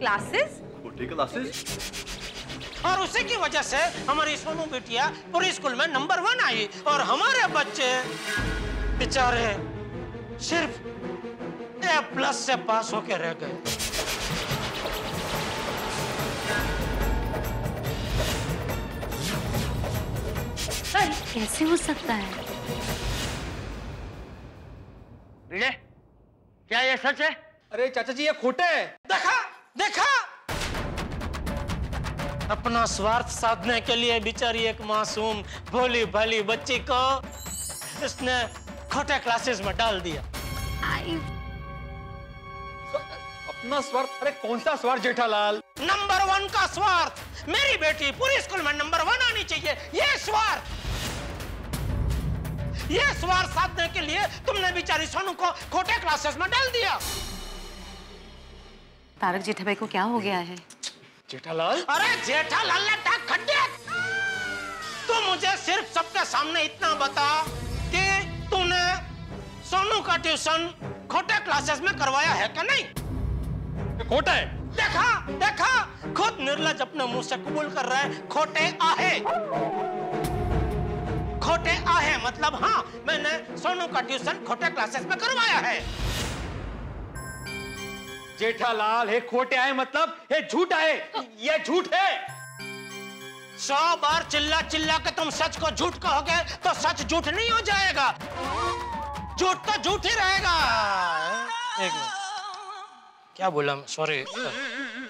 Classes? खोटे classes? और उसी की वजह से हमारी सोनू बिटिया पूरी स्कूल में नंबर 1 आई और हमारे बच्चे बेचारे सिर्फ A+ से पास होके रह गए। कैसे हो सकता है? भिड़े, क्या ये सच है? अरे चाचा जी ये खोटा है। देखा देखा, अपना स्वार्थ साधने के लिए बेचारी एक मासूम भोली भाली बच्ची को इसने खोटे क्लासेस में डाल दिया। अपना स्वार्थ? अरे कौन सा स्वार्थ जेठालाल? नंबर 1 का स्वार्थ। मेरी बेटी पूरी स्कूल में नंबर 1 आनी चाहिए, ये स्वार्थ। ये स्वार्थ साधने के लिए तुमने बेचारी सोनू को खोटे क्लासेस में डाल दिया। तारक जेठाभाई को क्या हो गया है? जेठालाल? अरे जेठालाल ने टाक खड्डे। तू मुझे सिर्फ सबके सामने इतना बता कि तूने सोनू का ट्यूशन खोटे क्लासेस में करवाया है क्या? नहीं, खोटा है। देखा देखा, खुद निर्लज अपने मुंह से कबूल कर रहा है खोटे आहे। खोटे आहे मतलब हाँ, मैंने सोनू का ट्यूशन खोटे क्लासेस में करवाया है। जेठालाल है खोटे आए मतलब है झूठ आए, ये झूठ है। 100 बार चिल्ला चिल्ला के तुम सच को झूठ कहोगे तो सच झूठ नहीं हो जाएगा, झूठ तो झूठ ही रहेगा। एक मिनट, क्या बोला? सॉरी।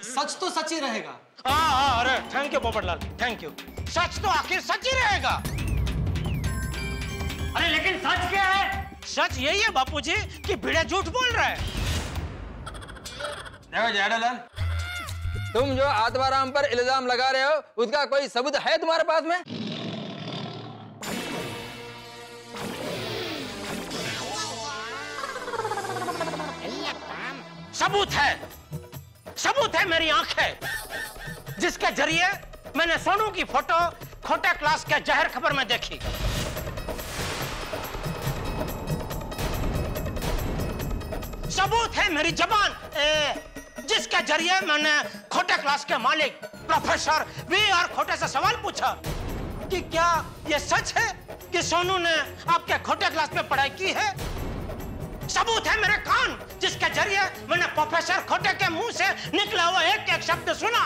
सच तो सच ही रहेगा। हाँ, अरे thank you Popatlal, thank you. सच तो आखिर सच ही रहेगा। अरे लेकिन सच क्या है? सच यही है बापूजी कि भिड़े झूठ बोल रहा है। देखो जेठालाल, तुम जो आत्माराम पर इल्जाम लगा रहे हो उसका कोई सबूत है तुम्हारे पास में? सबूत है मेरी आंखें, जिसके जरिए मैंने सोनू की फोटो खोटे क्लास के जहर खबर में देखी। सबूत है मेरी जबान, जिसके जरिए मैंने खोटे क्लास के मालिक प्रोफेसर V.R. खोटे से सवाल पूछा कि क्या यह सच है कि सोनू ने आपके खोटे क्लास में पढ़ाई की है। सबूत है मेरे कान, जिसके जरिए मैंने प्रोफेसर खोटे के मुंह से निकला हुआ एक एक शब्द सुना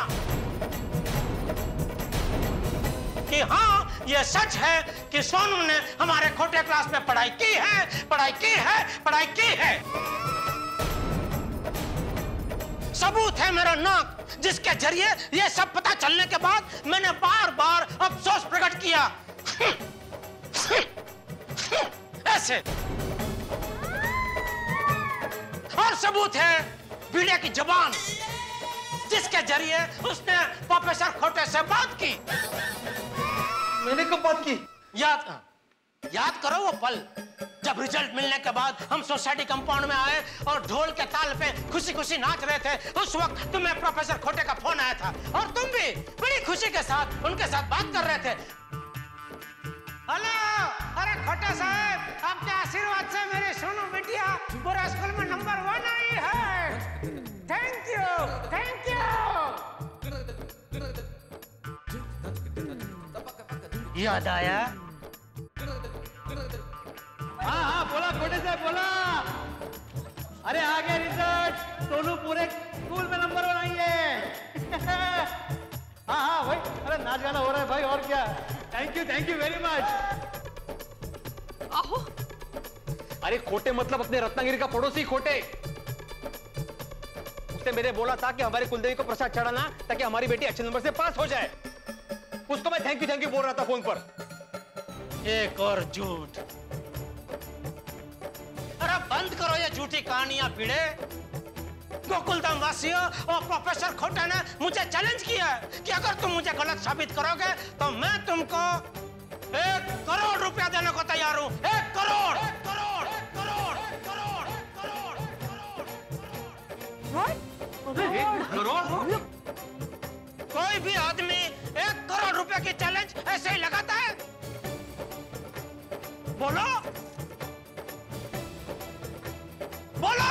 कि हाँ ये सच है कि सोनू ने हमारे खोटे क्लास में पढ़ाई की है, पढ़ाई की है, पढ़ाई की है। सबूत है मेरा नाक, जिसके जरिए ये सब पता चलने के बाद मैंने बार बार अफसोस प्रकट किया ऐसे। और सबूत है भिड़े की जबान, जिसके जरिए उसने प्रोफेसर खोटे से बात की। मैंने कब बात की? याद करो वो पल जब रिजल्ट मिलने के बाद हम सोसाइटी कंपाउंड में आए और ढोल के ताल पे खुशी खुशी नाच रहे थे। उस वक्त तुम्हें प्रोफेसर खोटे का फोन आया था और तुम भी बड़ी खुशी के साथ उनके साथ बात कर रहे थे। हेलो, अरे खोटे साहब, आपके आशीर्वाद से मेरी सोनू बिटिया पूरे स्कूल में नंबर 1 आई है। Thank you, thank you. याद आया? हाँ बोला खोटे से बोला। अरे आ गया रिजल्ट, सोनू पूरे स्कूल में नंबर 1 आई है। हाँ भाई, अरे नाच गाना हो रहा है भाई, और क्या। Thank you very much. आहो, अरे खोटे मतलब अपने रत्नागिरी का पड़ोसी खोटे। उसने मेरे बोला था कि हमारे कुलदेवी को प्रसाद चढ़ाना ताकि हमारी बेटी अच्छे नंबर से पास हो जाए। उसको मैं थैंक यू बोल रहा था फोन पर। एक और झूठ। अरे बंद करो ये झूठी कहानियां भिड़े। गोकुलधाम वासियों और प्रोफेसर खोटे ने मुझे चैलेंज किया है कि अगर तुम मुझे गलत साबित करोगे तो मैं तुमको 1 करोड़ रुपया देने को तैयार हूं। 1 करोड़, 1 करोड़, 1 करोड़, 1 करोड़, 1 करोड़। कोई भी आदमी 1 करोड़ रुपए की चैलेंज ऐसे ही लगाता है? बोलो बोलो।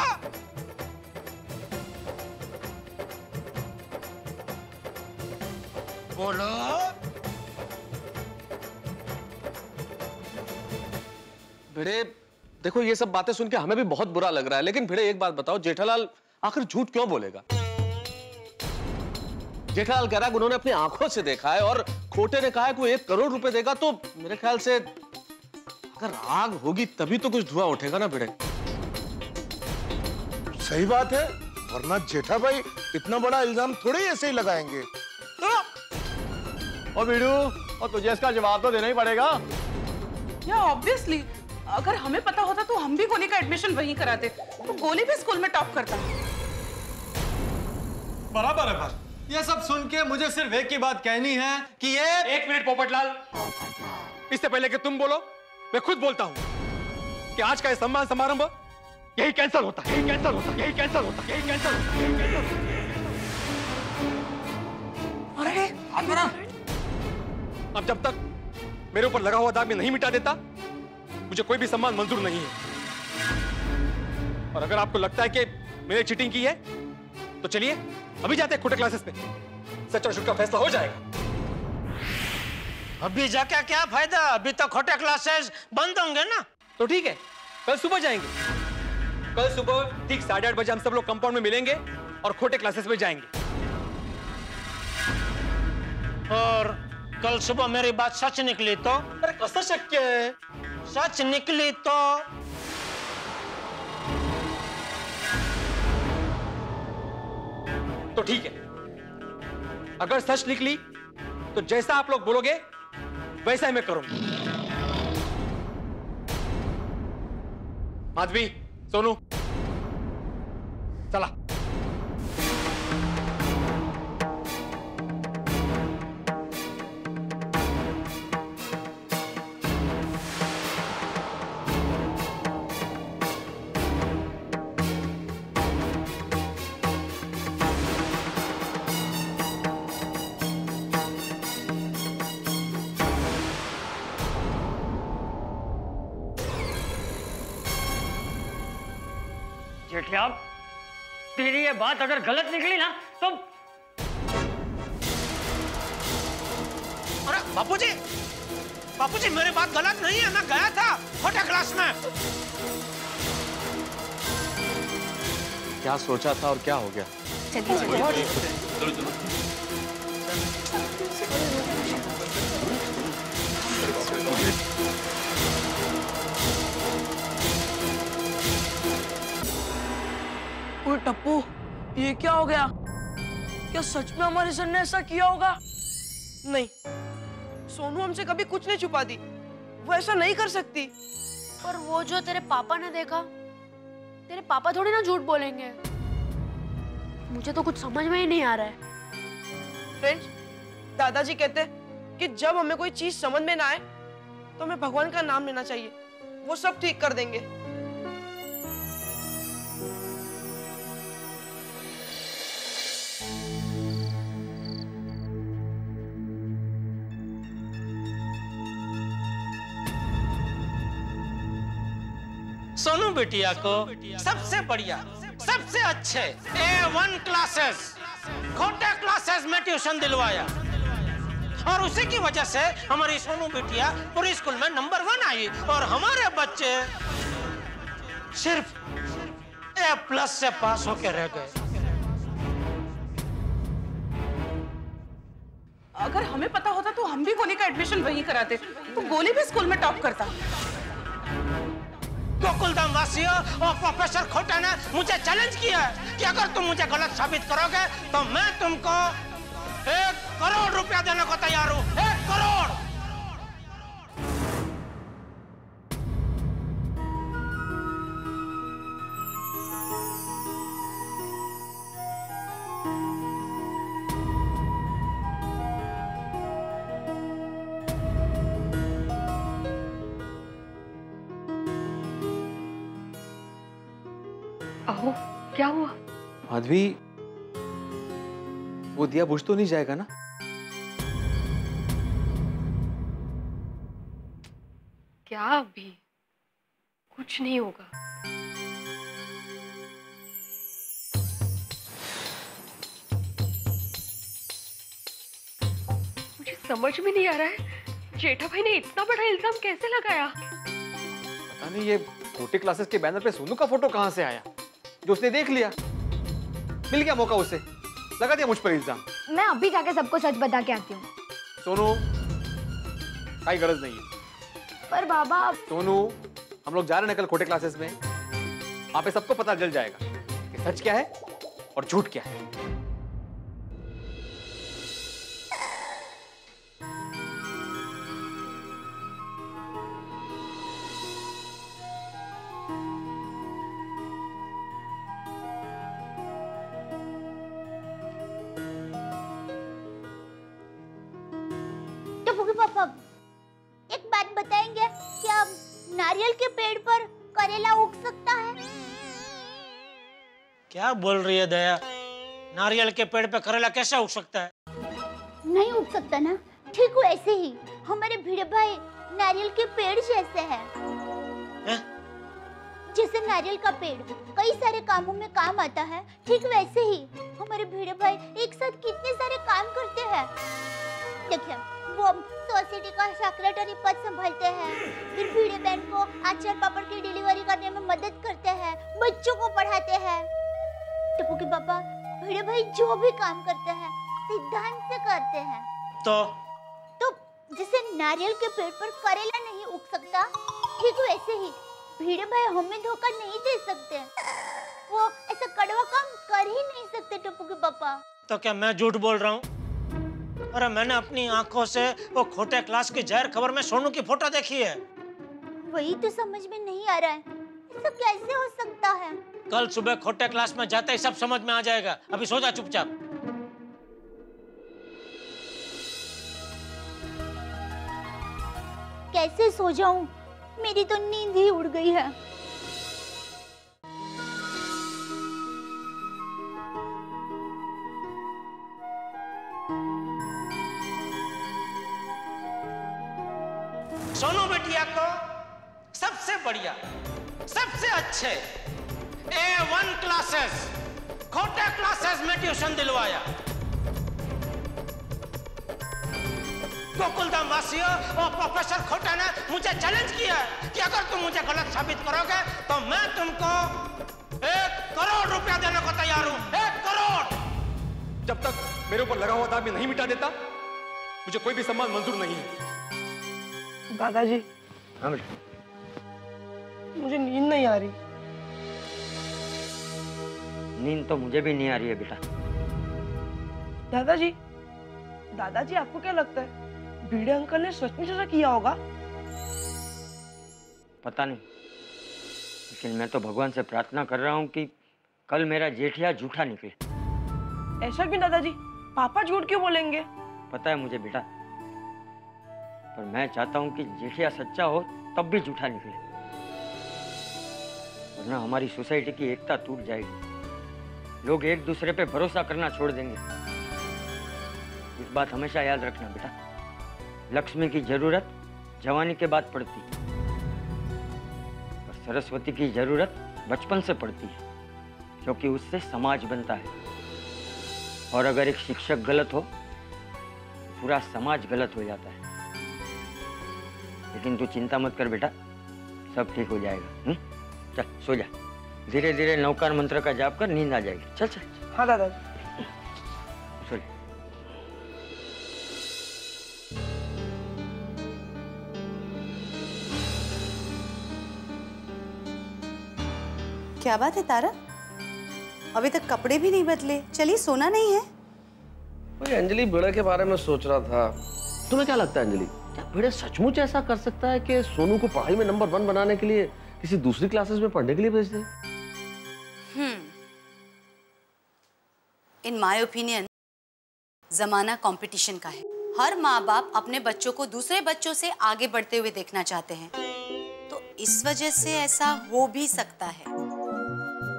बोलो। भिड़े देखो, ये सब बातें सुन के हमें भी बहुत बुरा लग रहा है, लेकिन भिड़े एक बात बताओ, जेठालाल आखिर झूठ क्यों बोलेगा? जेठालाल कह रहा है उन्होंने अपनी आंखों से देखा है, और खोटे ने कहा है कि वो 1 करोड़ रुपए देगा, तो मेरे ख्याल से अगर आग होगी तभी तो कुछ धुआं उठेगा ना भिड़े। सही बात है, वरना जेठा भाई इतना बड़ा इल्जाम थोड़े ही ऐसे ही लगाएंगे। और बीड़ू, और तुझे इसका जवाब तो देना ही पड़ेगा। या ऑब्वियसली, अगर हमें पता होता तो हम भी गोली का एडमिशन वहीं कराते, तो गोली भी स्कूल में टॉप करता। बराबर है बस। ये सब सुन के मुझे सिर्फ एक ही बात कहनी है कि ये 1 मिनट पोपटलाल, इससे पहले कि तुम बोलो मैं खुद बोलता हूं कि आज का ये सम्मान समारोह यही कैंसिल होता है, यही कैंसिल होता है, यही कैंसिल होता है, यही कैंसिल होता है, यही कैंसिल होता है। अब जब तक मेरे ऊपर लगा हुआ दाग मैं नहीं मिटा देता, मुझे कोई भी सम्मान मंजूर नहीं है। और अगर आपको लगता है कि मैंने चीटिंग की है, तो चलिए अभी जाते हैं खोटे क्लासेस पे, सच और झूठ का फैसला हो जाएगा। अभी जाके क्या फायदा, अभी तो खोटे क्लासेस बंद होंगे ना। तो ठीक है, कल सुबह जाएंगे। कल सुबह ठीक 8:30 बजे हम सब लोग कंपाउंड में मिलेंगे और खोटे क्लासेस में जाएंगे। और कल सुबह मेरी बात सच निकली तो? अरे कैसा शक्य है? सच निकली तो? तो ठीक है, अगर सच निकली तो जैसा आप लोग बोलोगे वैसा ही मैं करूंगा। माधवी, सोनू, चला। जेठिया, तेरी ये बात अगर गलत निकली ना तो। अरे बापूजी, बापूजी मेरी बात गलत नहीं है, मैं गया था खोटे क्लास में। क्या सोचा था और क्या हो गया? चलिए चलिए। ओए टप्पू, ये क्या हो गया? क्या सच में हमारे सर ने ऐसा किया होगा? नहीं, सोनू हमसे कभी कुछ नहीं छुपा दी, वो ऐसा नहीं कर सकती। पर वो जो तेरे पापा ने देखा, तेरे पापा थोड़ी ना झूठ बोलेंगे। मुझे तो कुछ समझ में ही नहीं आ रहा है। फ्रेंड्स, दादाजी कहते कि जब हमें कोई चीज समझ में ना आए तो हमें भगवान का नाम लेना चाहिए, वो सब ठीक कर देंगे। सोनू बिटिया को सबसे बढ़िया, सबसे अच्छे A1 क्लासेस, खोटे क्लासेस में ट्यूशन दिलवाया, और उसी की वजह से हमारी सोनू बिटिया पूरी स्कूल में नंबर 1 आई, और हमारे बच्चे सिर्फ A+ से पास होकर रह गए। अगर हमें पता होता तो हम भी गोली का एडमिशन वहीं कराते, तो गोली भी स्कूल में टॉप करता। गोकुलधाम वासियों और प्रोफेसर खोटे ने मुझे चैलेंज किया है कि अगर तुम मुझे गलत साबित करोगे तो मैं तुमको 1 करोड़ रुपया देने को तैयार हूं। 1 करोड़। अहो, क्या हुआ? माधवी, वो दिया बुझ तो नहीं जाएगा ना? क्या अभी? कुछ नहीं होगा। समझ में नहीं आ रहा है, जेठा भाई ने इतना बड़ा इल्जाम कैसे लगाया? पता नहीं ये छोटे क्लासेस के बैनर पे सोनू का फोटो कहां से आया, जो उसने देख लिया। मिल गया मौका उसे, लगा दिया मुझ पर इल्जाम। मैं अभी जाके सबको सच बता के आती हूँ। सोनू, कोई गरज नहीं है। पर बाबा सोनू, हम लोग जा रहे हैं कल खोटे क्लासेस में, वहां पे सबको पता चल जाएगा कि सच क्या है और झूठ क्या है। पापा, एक बात बताएंगे, क्या नारियल के पेड़ पर करेला उग सकता है? क्या बोल रही है दया? नारियल के पेड़ पे करेला कैसे उग सकता है? नहीं उग सकता ना, ठीक वैसे ही हमारे भिड़े भाई नारियल के पेड़ जैसे हैं। जैसे नारियल का पेड़ कई सारे कामों में काम आता है, ठीक वैसे ही हमारे भिड़े भाई एक साथ कितने सारे काम करते हैं। देखिए, वो सोसाइटी का सेक्रेटरी पद संभालते हैं, फिर भिड़े बहन को अचार पापड़ की डिलीवरी करने में मदद करते हैं, बच्चों को पढ़ाते हैं। टप्पू के पापा, भिड़े भाई जो भी काम करते हैं सिद्धांत से करते हैं। तो जैसे नारियल के पेड़ पर करेला नहीं उग सकता, ठीक वैसे ही भिड़े भाई हमें धोखा नहीं दे सकते। वो ऐसा कड़वा काम कर ही नहीं सकते टप्पू के पापा। तो क्या मैं झूठ बोल रहा हूँ? अरे मैंने अपनी आंखों से वो खोटे क्लास की जाहिर खबर में सोनू की फोटो देखी है। वही तो समझ में नहीं आ रहा है, ऐसा कैसे हो सकता है? कल सुबह खोटे क्लास में जाते ही सब समझ में आ जाएगा। अभी सो जा चुपचाप। कैसे सो जाऊं? मेरी तो नींद ही उड़ गई है। सोनू बेटिया को सबसे बढ़िया, सबसे अच्छे A1 क्लासेस, खोटे क्लासेस में ट्यूशन दिलवाया। गोकुलधाम वासियों और प्रोफेसर खोटा ने मुझे चैलेंज किया कि अगर तुम मुझे गलत साबित करोगे तो मैं तुमको 1 करोड़ रुपया देने को तैयार हूं। 1 करोड़। जब तक मेरे ऊपर लगा हुआ दाग मैं नहीं मिटा देता, मुझे कोई भी सम्मान मंजूर नहीं है। दादाजी, हाँ बेटा, मुझे नींद नहीं आ रही। नींद तो मुझे भी नहीं आ रही है बेटा। दादाजी, दादाजी आपको क्या लगता है भिड़े अंकल ने सचमुच ऐसा किया होगा? पता नहीं, लेकिन मैं तो भगवान से प्रार्थना कर रहा हूँ कि कल मेरा जेठिया झूठा निकले। ऐसा क्यों दादाजी? पापा झूठ क्यों बोलेंगे? पता है मुझे बेटा, पर मैं चाहता हूँ कि जेठिया सच्चा हो तब भी झूठा निकले, वरना हमारी सोसाइटी की एकता टूट जाएगी। लोग एक दूसरे पे भरोसा करना छोड़ देंगे। इस बात हमेशा याद रखना बेटा। लक्ष्मी की जरूरत जवानी के बाद पड़ती है और सरस्वती की जरूरत बचपन से पड़ती है, क्योंकि उससे समाज बनता है। और अगर एक शिक्षक गलत हो तो पूरा समाज गलत हो जाता है। लेकिन तू चिंता मत कर बेटा, सब ठीक हो जाएगा। चल सो जा, धीरे धीरे नौकार मंत्र का जाप कर, नींद आ जाएगी। चल चल। हाँ दादाजी। सो जा। क्या बात है तारा, अभी तक कपड़े भी नहीं बदले, चलिए सोना नहीं है? वही अंजलि भिड़े के बारे में सोच रहा था। तुम्हें क्या लगता है अंजलि, क्या भिड़े सचमुच ऐसा कर सकता है कि सोनू को पढ़ाई में नंबर 1 बनाने के लिए किसी दूसरी क्लासेस में पढ़ने के लिए भेज दे? इन माय ओपिनियन जमाना कंपटीशन का है। हर माँ बाप अपने बच्चों को दूसरे बच्चों से आगे बढ़ते हुए देखना चाहते हैं, तो इस वजह से ऐसा हो भी सकता है।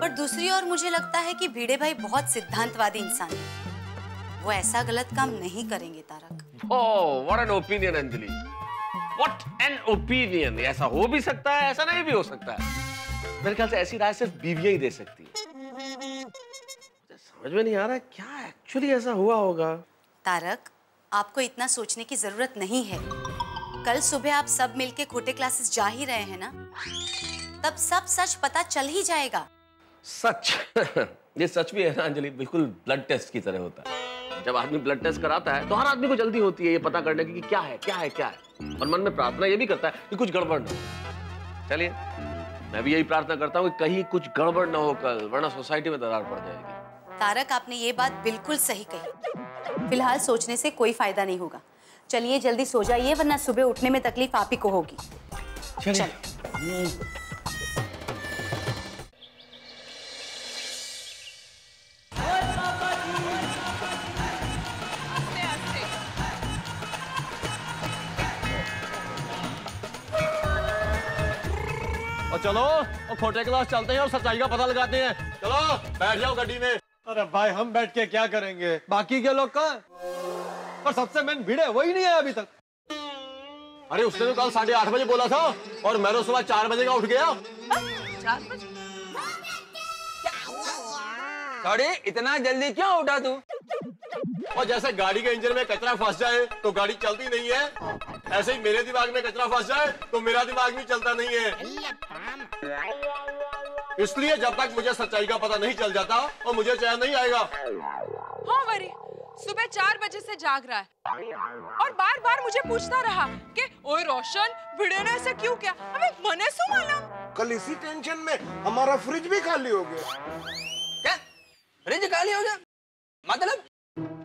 पर दूसरी ओर मुझे लगता है कि भिड़े भाई बहुत सिद्धांतवादी इंसान है, वो ऐसा गलत काम नहीं करेंगे Tarak. Oh, what an opinion Anjali, what an opinion. ऐसा हो भी सकता है, ऐसा नहीं भी हो सकता है। मेरे ख्याल से ऐसी राय सिर्फ बीवियां ही दे सकती है। समझ में नहीं आ रहा है क्या एक्चुअली ऐसा हुआ होगा। तारक, आपको इतना सोचने की जरूरत नहीं है। कल सुबह आप सब मिलके खोटे क्लासेस जा ही रहे हैं ना, तब सब सच पता चल ही जाएगा। सच? ये सच भी है ना अंजलि, बिल्कुल ब्लड टेस्ट की तरह होता है। जब आदमी ब्लड टेस्ट कराता है तो हर आदमी को जल्दी होती है ये पता करने की कि क्या है क्या है क्या है, और मन में प्रार्थना ये भी करता है कि कुछ गड़बड़ ना हो। चलिए, मैं भी यही प्रार्थना करता हूँ कि कहीं कुछ गड़बड़ ना हो कल, वरना सोसाइटी में दरार पड़ जाएगी। तारक, आपने ये बात बिल्कुल सही कही। फिलहाल सोचने से कोई फायदा नहीं होगा। चलिए जल्दी सो जाइए, वरना सुबह उठने में तकलीफ आप ही को होगी। चलिए। और चलो और खोटे क्लास चलते हैं और सच्चाई का पता लगाते हैं। चलो बैठ जाओ गाड़ी में। अरे भाई हम बैठ के क्या करेंगे, बाकी के लोग कहाँ? और सबसे मेन भीड़ है, वही नहीं है अभी तक। अरे उसने तो कल 8:30 बजे बोला था और मैं तो सुबह 4 बजे का उठ गया। 4 बजे? सॉरी, इतना जल्दी क्यों उठा तू? और जैसे गाड़ी के इंजन में कचरा फंस जाए तो गाड़ी चलती नहीं है, ऐसे ही मेरे दिमाग में कचरा फंस जाए तो मेरा दिमाग भी चलता नहीं है। इसलिए जब तक मुझे सच्चाई का पता नहीं चल जाता और मुझे चैन नहीं आएगा। हाँ वरी, सुबह 4 बजे से जाग रहा है और बार बार मुझे पूछता रहा कि ओए रोशन, भिड़े ने ऐसा क्यों किया? अबे मने सो मालूम। कल इसी टेंशन में हमारा फ्रिज भी खाली हो गया। क्या? फ्रिज खाली हो गया? मतलब?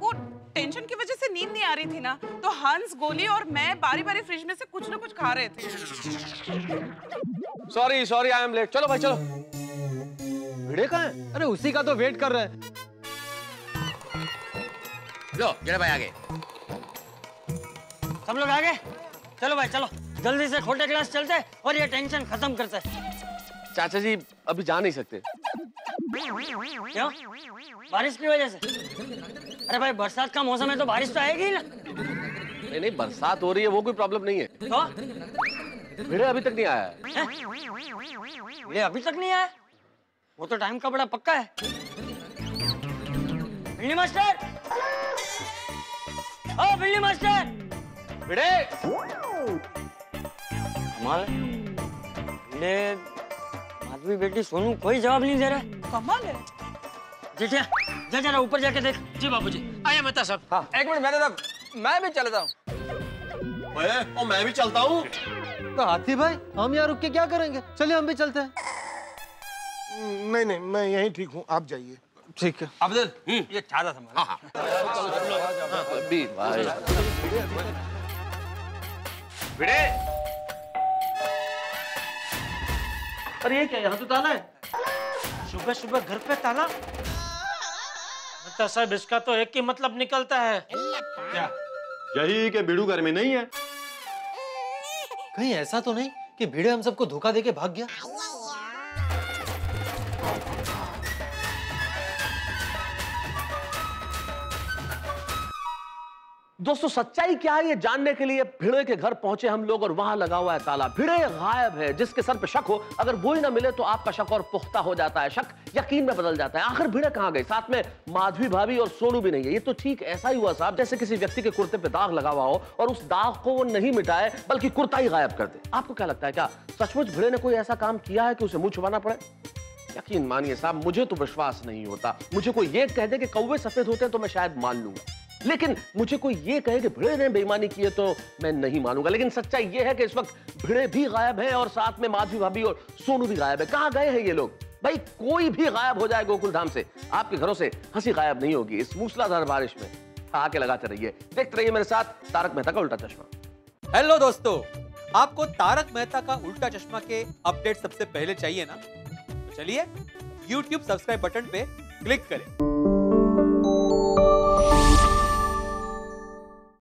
वो टेंशन की वजह से नींद नहीं आ रही थी ना, तो हंस, गोली और मैं बारी बारी फ्रिज में से कुछ ना कुछ खा रहे थे। Sorry I am late. चलो भाई चलो। भिड़े कहाँ है? अरे उसी का तो वेट कर रहे हैं। लो जरा भाई आगे। सब लोग आगे चलो भाई, चलो जल्दी से खोटे क्लास चलते और ये टेंशन खत्म करते। चाचा जी अभी जा नहीं सकते। क्यों? बारिश की वजह से? अरे भाई बरसात का मौसम है तो बारिश तो आएगी ना। नहीं बरसात हो रही है वो कोई प्रॉब्लम नहीं है। तो भिड़े अभी तक नहीं आया है। ये अभी तक नहीं आया? वो तो टाइम का बड़ा पक्का है। बिल्ली मास्टर, ओ बिल्ली मास्टर। भिड़े कमाल है, भिड़े माधवी बेटी सोनू कोई जवाब नहीं दे रहा। कमाल है। जेठिया जा जरा ऊपर जाके देख। जी बाबूजी। आइए मेहता साहब। हाँ। एक मिनट मेहता साहब, मैं भी चलता हूँ। मैं भी चलता हूँ। तो हाथी भाई हम यहाँ रुक के क्या करेंगे, चलिए हम भी चलते हैं। नहीं मैं यहीं ठीक हूँ, आप जाइए। ठीक है। अब्दुल ये छाता संभाल। हाँ। भिड़े, अरे ये क्या, यहाँ तो ताला है। सुबह सुबह घर पे ताला? साहब इसका तो एक ही मतलब निकलता है। क्या? यही कि भिड़ू घर में नहीं है। कहीं ऐसा तो नहीं कि भिड़े हम सबको धोखा देके भाग गया? दोस्तों सच्चाई क्या है ये जानने के लिए भिड़े के घर पहुंचे हम लोग और वहां लगा हुआ है ताला। भिड़े गायब है। जिसके सर पे शक हो अगर वो ही ना मिले तो आपका शक और पुख्ता हो जाता है, शक यकीन में बदल जाता है। आखिर भिड़े कहां गए? साथ में माधवी भाभी और सोनू भी नहीं है। ये तो ठीक ऐसा ही हुआ साहब जैसे किसी व्यक्ति के कुर्ते पे दाग लगा हुआ हो और उस दाग को वो नहीं मिटाए बल्कि कुर्ता ही गायब कर दे। आपको क्या लगता है, क्या सचमुच भिड़े ने कोई ऐसा काम किया है कि उसे मुंह छुपाना पड़े? यकीन मानिए साहब मुझे तो विश्वास नहीं होता। मुझे कोई ये कह दे कि कौवे सफेद होते हैं तो मैं शायद मान लूंगा, लेकिन मुझे कोई ये कहे कि भिड़े ने बेईमानी की है तो मैं नहीं मानूंगा। लेकिन सच्चाई ये है कि इस वक्त भिड़े भी गायब है और साथ में माधवी भाभी और सोनू भी गायब है। कहां गए हैं ये लोग? भाई कोई भी गायब हो जाए गोकुलधाम से आपके घरों से हंसी गायब नहीं होगी इस मूसलाधार बारिश में। आके लगाते रहिए, देखते रहिए मेरे साथ तारक मेहता का उल्टा चश्मा। हेलो दोस्तों, आपको तारक मेहता का उल्टा चश्मा के अपडेट सबसे पहले चाहिए ना? तो चलिए YouTube सब्सक्राइब बटन पे क्लिक करें।